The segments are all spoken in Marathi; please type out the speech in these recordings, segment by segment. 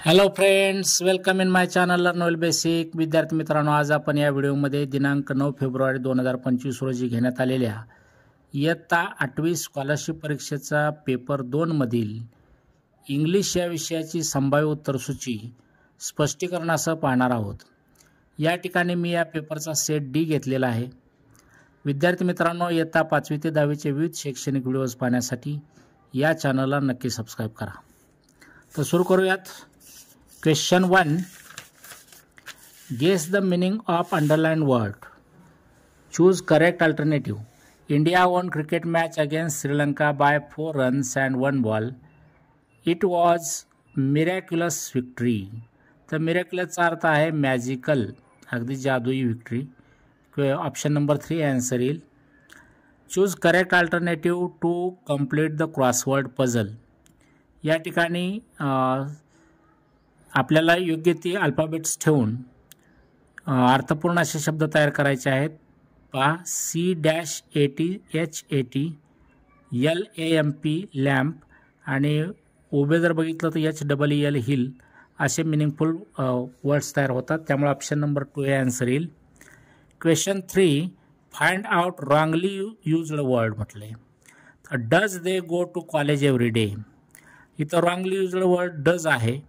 Hello friends, welcome in my channel learn well basic. विद्यार्थी मित्रांनो, आज आपण या व्हिडिओमध्ये दिनांक 9 फेब्रुवारी 2025 रोजी घेण्यात आलेल्या इयत्ता 8वी स्कॉलरशिप परीक्षेचा पेपर 2 मधील इंग्लिश या विषयाची संभाव्य उत्तरसूची स्पष्टीकरणासह पाहणार आहोत. या ठिकाणी मी या पेपरचा सेट डी घेतलेला आहे. विद्यार्थी मित्रांनो, इयत्ता 5वी ते 10वीचे विविध शैक्षणिक व्हिडिओज पाहण्यासाठी या चॅनलला नक्की सबस्क्राईब करा. तर सुरू करूयात. Question 1. Guess the meaning of underlined word. Choose correct alternative. India won cricket match against Sri Lanka by 4 runs and 1 ball. It was miraculous victory. तर मिरेक्युलसचा अर्थ आहे मॅजिकल, अगदी जादुई विक्ट्री. ऑप्शन नंबर 3 आन्सर येईल. Choose correct alternative to complete the crossword puzzle. या ठिकाणी आपल्याला योग्य ती अल्फाबेट्स ठेवून अर्थपूर्ण असे शब्द तयार करायचे आहेत. पहा, CATHAT LAMP लॅम्प आणि उभे जर बघितलं तर HEEL हिल असे मिनिंगफुल वर्ड्स तयार होतात. त्यामुळे ऑप्शन नंबर 2 हे आन्सर येईल. Question 3. Find out wrongly used word म्हटले. तर does they go to college every day. इथं रॉंगली यूज्ड वर्ड डज आहे.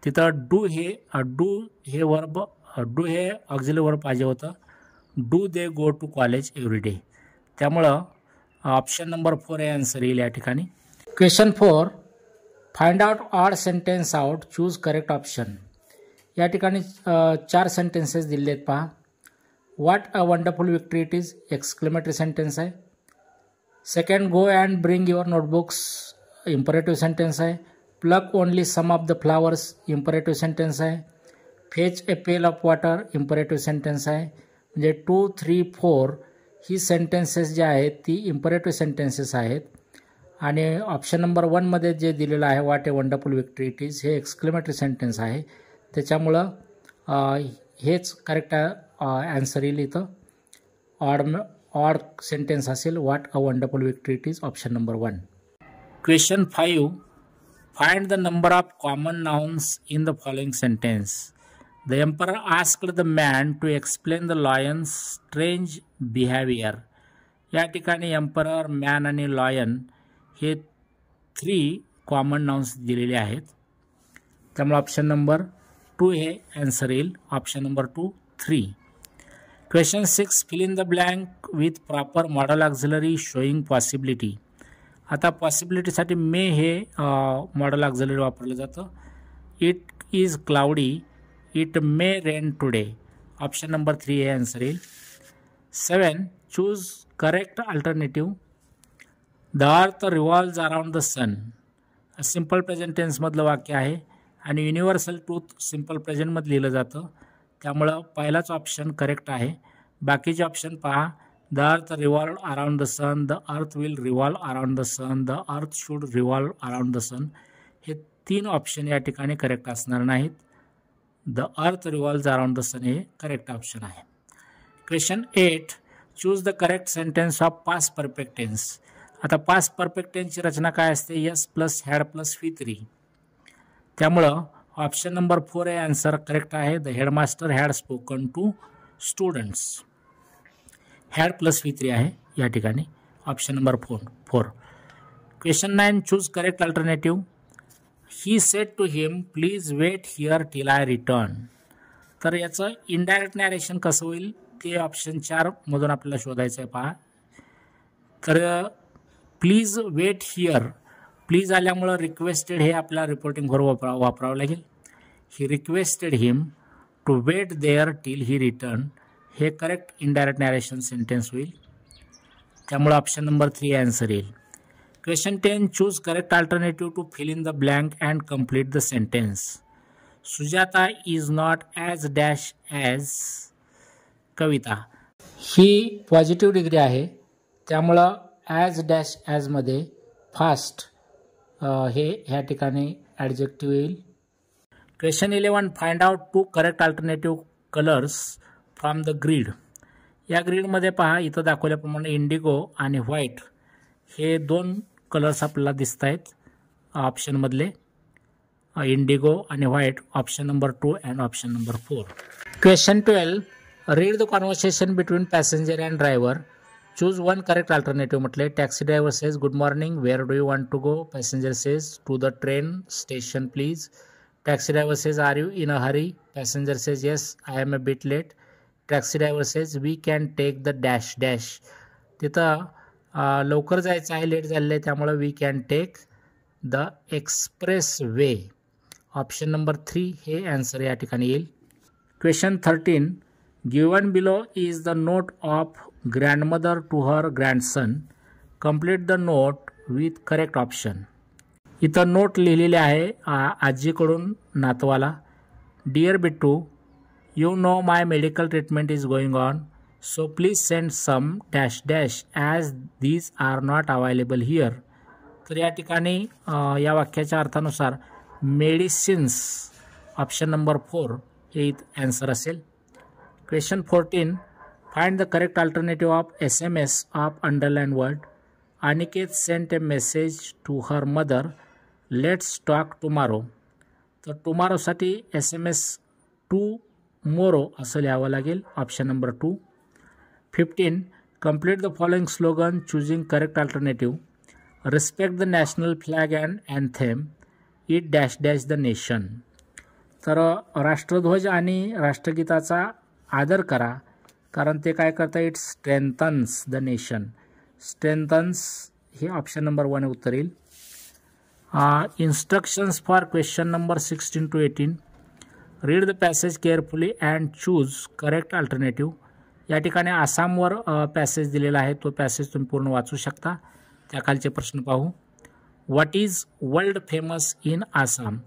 तिथं डू हे वर्ब डू हे ऑक्झिलरी वर्ब पाहिजे होतं. Do they go to college every day. त्यामुळं ऑप्शन नंबर 4 हे आन्सर येईल या ठिकाणी. Question 4. Find out odd sentence out. Choose correct option. या ठिकाणी 4 सेंटेन्सेस दिले आहेत. पहा, what a wonderful victory it is, exclamatory sentence आहे. Second, go and bring your notebooks, imperative sentence आहे. Pluck only some of the flowers, imperative sentence आहे. Fetch a pail of water, imperative sentence आहे. म्हणजे 2, 3, 4 ही सेंटेन्सेस जे आहेत ती इम्परेटिव्ह सेंटेन्सेस आहेत. आणि ऑप्शन नंबर 1 मध्ये जे दिलेलं आहे what a wonderful victory it is हे एक्सक्लेमेटरी सेंटेन्स आहे. त्याच्यामुळं हेच करेक्ट आन्सर येईल. इथं ऑड सेंटेन्स असेल what a wonderful victory it is, option number 1. Question 5. Find the number of common nouns in the following sentence. The emperor asked the man to explain the lion's strange behavior. या ठिकाणी एम्परर, मॅन आणि लॉयन हे 3 कॉमन नाउन्स दिलेले आहेत. त्यामुळे ऑप्शन नंबर 2 हे आन्सर येईल. Option number 2, 3. Question 6. Fill in the blank with proper modal auxiliary showing possibility. आता पॉसिबिलिटीसाठी मे हे मॉडल ऑक्झिलरी वापरलं जातं. It is cloudy, it may rain today. Option number 3 हे आन्सर येईल. 7. Choose correct alternative. The earth revolves around the sun. Simple present टेन्समधलं वाक्य आहे आणि युनिव्हर्सल ट्रूथ सिम्पल प्रेझेंटमध्ये लिहिलं जातं. त्यामुळं पहिलाच ऑप्शन करेक्ट आहे. बाकीचे ऑप्शन पहा. The earth revolved around the sun, the earth will revolve around the sun, the earth should revolve around the sun. हे 3 ऑप्शन या ठिकाणी करेक्ट असणार नाहीत. The earth revolves around the sun हे करेक्ट ऑप्शन आहे. Question 8. Choose the correct sentence of past perfect tense. आता पास्ट परफेक्ट टेन्सची रचना काय असते? S plus had plus V3. त्यामुळं ऑप्शन नंबर 4 हे आन्सर करेक्ट आहे. The headmaster had spoken to students. Had plus V3 आहे या ठिकाणी. Option number 4. Question 9. Choose correct alternative. He said to him please wait here till I return. तर याचं इनडायरेक्ट नॅरेशन कसं होईल ते ऑप्शन 4 मधून आपल्याला शोधायचं आहे. पहा, तर प्लीज वेट हिअर, प्लीज आल्यामुळं रिक्वेस्टेड हे आपल्याला रिपोर्टिंग व्हर्ब वापरावं लागेल. He requested him to wait there till he return हे करेक्ट इनडायरेक्ट नॅरेशन सेंटेन्स होईल. त्यामुळे ऑप्शन नंबर 3 आन्सर येईल. Question 10. Choose correct alternative to fill in the blank and complete the sentence. Sujata is not as dash as Kavita. ही पॉझिटिव्ह डिग्री आहे. त्यामुळं ॲज डॅश ॲजमध्ये फास्ट हे ह्या ठिकाणी ॲडजेक्टिव्ह येईल. Question 11. Find out 2 correct alternative colours from the grid. या ग्रीडमध्ये पहा, इथं दाखवल्याप्रमाणे इंडिगो आणि व्हाईट हे 2 कलर्स आपल्याला दिसत आहेत ऑप्शनमधले. इंडिगो आणि white. Option number 2 and option number 4. Question 12. Read the conversation between passenger and driver. Choose one correct alternative म्हटले. Taxi driver says good morning, where do you want to go? Passenger says to the train station please. Taxi driver says are you in a hurry? Passenger says yes I am a bit late. Taxi driver says we can take the dash dash. तिथं लवकर जायचं आहे, लेट झालेलं आहे, त्यामुळं we can take the expressway. Option number 3 हे ॲन्सर या ठिकाणी येईल. Question 13. Given below is the note of grandmother to her grandson. Complete the note with correct option. इथं नोट लिहिलेले आहे आजीकडून नातवाला. Dear Bittu, you know my medical treatment is going on, so please send some dash dash as these are not available here. तर या ठिकाणी या वाक्याच्या अर्थानुसार मेडिसिन्स ऑप्शन नंबर 4 हे ॲन्सर असेल. Question 14. Find the correct alternative of SMS of underline word. Aniket sent a message to her mother, let's talk tomorrow. तर टुमारोसाठी SMS टुमोरो असं लिहावं लागेल. Option number 2. 15. Complete the following slogan choosing correct alternative. Respect the national flag and anthem, it dash dash the nation. तर राष्ट्रध्वज आणि राष्ट्रगीताचा आदर करा, कारण ते काय करतं, it strengthens the nation. Strengthens हे ऑप्शन नंबर 1 उत्तर येईल. Instructions for question number 16 to 18. Read the passage carefully and choose correct alternative. या ठिकाणी आसामवर पॅसेज दिलेला आहे, तो पॅसेज तुम्ही पूर्ण वाचू शकता. त्याखालचे प्रश्न पाहू. What is world famous in Assam.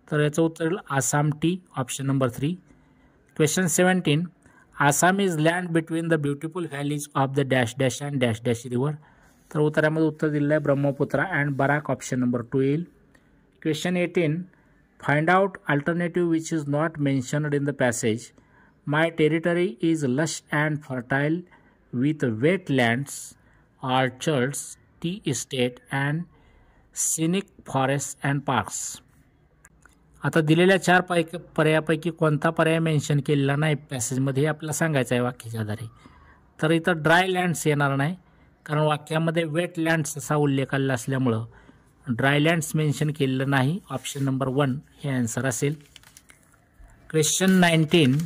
तर याचं उत्तर येईल Assam tea. Option number 3. Question 17. Assam is land between the beautiful valleys of the dash dash and dash dash river. तर उत्तरामध्ये उत्तर दिलेलं आहे Brahmaputra and Barak. Option number 2 येईल. Question 18. Find out alternative which is not mentioned in the passage. My territory is lush and fertile with wetlands, orchards, tea estate and scenic forest and parks. आता दिलेल्या 4 पर्यायापैकी कोणता पर्याय मेन्शन केलेला नाही पॅसेजमध्ये हे आपल्याला सांगायचं आहे वाक्याच्या आधारे. तर इथं ड्राय लँड्स येणार नाही, कारण वाक्यामध्ये वेटलँड्स असा उल्लेख आलेला असल्यामुळं ड्रायलँड्स मेन्शन केलेलं नाही. ऑप्शन नंबर 1 हे ॲन्सर असेल. Question 19.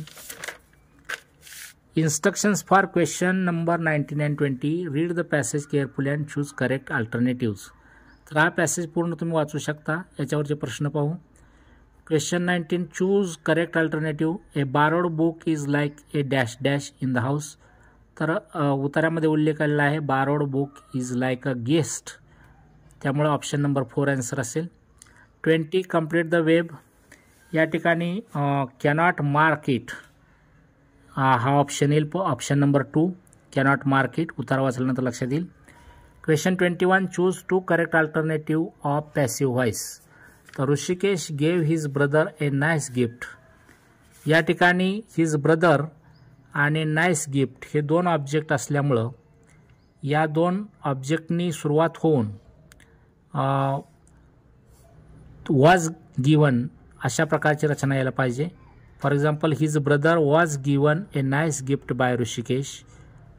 Instructions for question number 19 and 20. Read the passage carefully and choose correct alternatives. तर हा पॅसेज पूर्ण तुम्ही वाचू शकता. याच्यावरचे प्रश्न पाहू. Question 19. Choose correct alternative. A borrowed book is like A dash dash in the house. तर उत्तरामध्ये उल्लेख आलेला आहे borrowed book is like a guest, त्यामुळे ऑप्शन नंबर 4 ॲन्सर असेल. 20. Complete the web. या ठिकाणी कॅनॉट मार्क इट हा ऑप्शन येईल. Option number 2 cannot mark it. उत्तर वाचल्यानंतर लक्षात येईल. Question 21. Choose 2 correct alternative of passive voice. तर Rishikesh gave his brother A nice gift. या ठिकाणी हिज ब्रदर आणि नाईस गिफ्ट हे 2 ऑब्जेक्ट असल्यामुळं या 2 ऑब्जेक्टनी सुरुवात होऊन वॉज गिवन अशा प्रकारची रचना यायला पाहिजे. For example, his brother was given a nice gift by Rishikesh.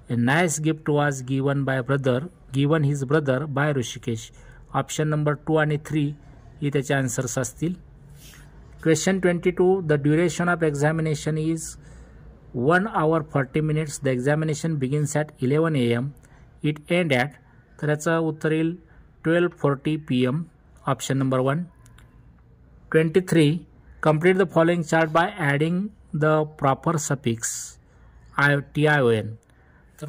A nice gift was given by brother, given his brother by Rishikesh. Option number 2 आणि 3 ही त्याचे आन्सर्स असतील. Question 22. The duration of examination is 1 hour 40 minutes. The examination begins at 11 AM. It end at. तर याचं उत्तर येईल 12:40 PM. Option number 1. 23. Complete the following chart by adding the proper suffix TION. तर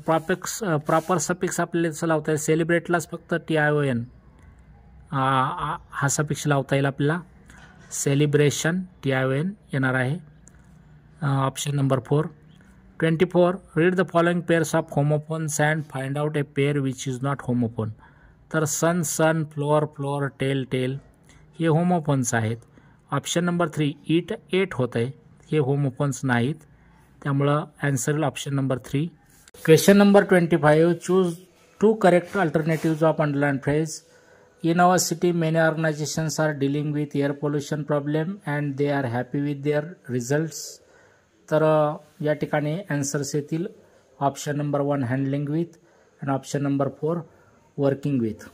प्रॉपर सफिक्स आपल्याला कसं लावता येईल. सेलिब्रेटलाच फक्त TION हा सफिक्स लावता येईल आपल्याला. सेलिब्रेशन TION येणार आहे. Option number 4. 24. Read the following pairs of homophones and find out a pair which is not homophone. तर sun son, flour flower, tail tale हे होमोफोन्स आहेत. ऑप्शन नंबर 3 इट एट होत आहे, हे होमोफोन्स नाहीत, त्यामुळं ॲन्सर येईल option number 3. Question number 25. Choose 2 correct alternatives of underline phrase. In our city many organisations are dealing with air pollution problem and they are happy with their results. तर या ठिकाणी आन्सर्स येतील ऑप्शन नंबर 1 हँडलिंग विथ आणि ऑप्शन नंबर 4 वर्किंग विथ.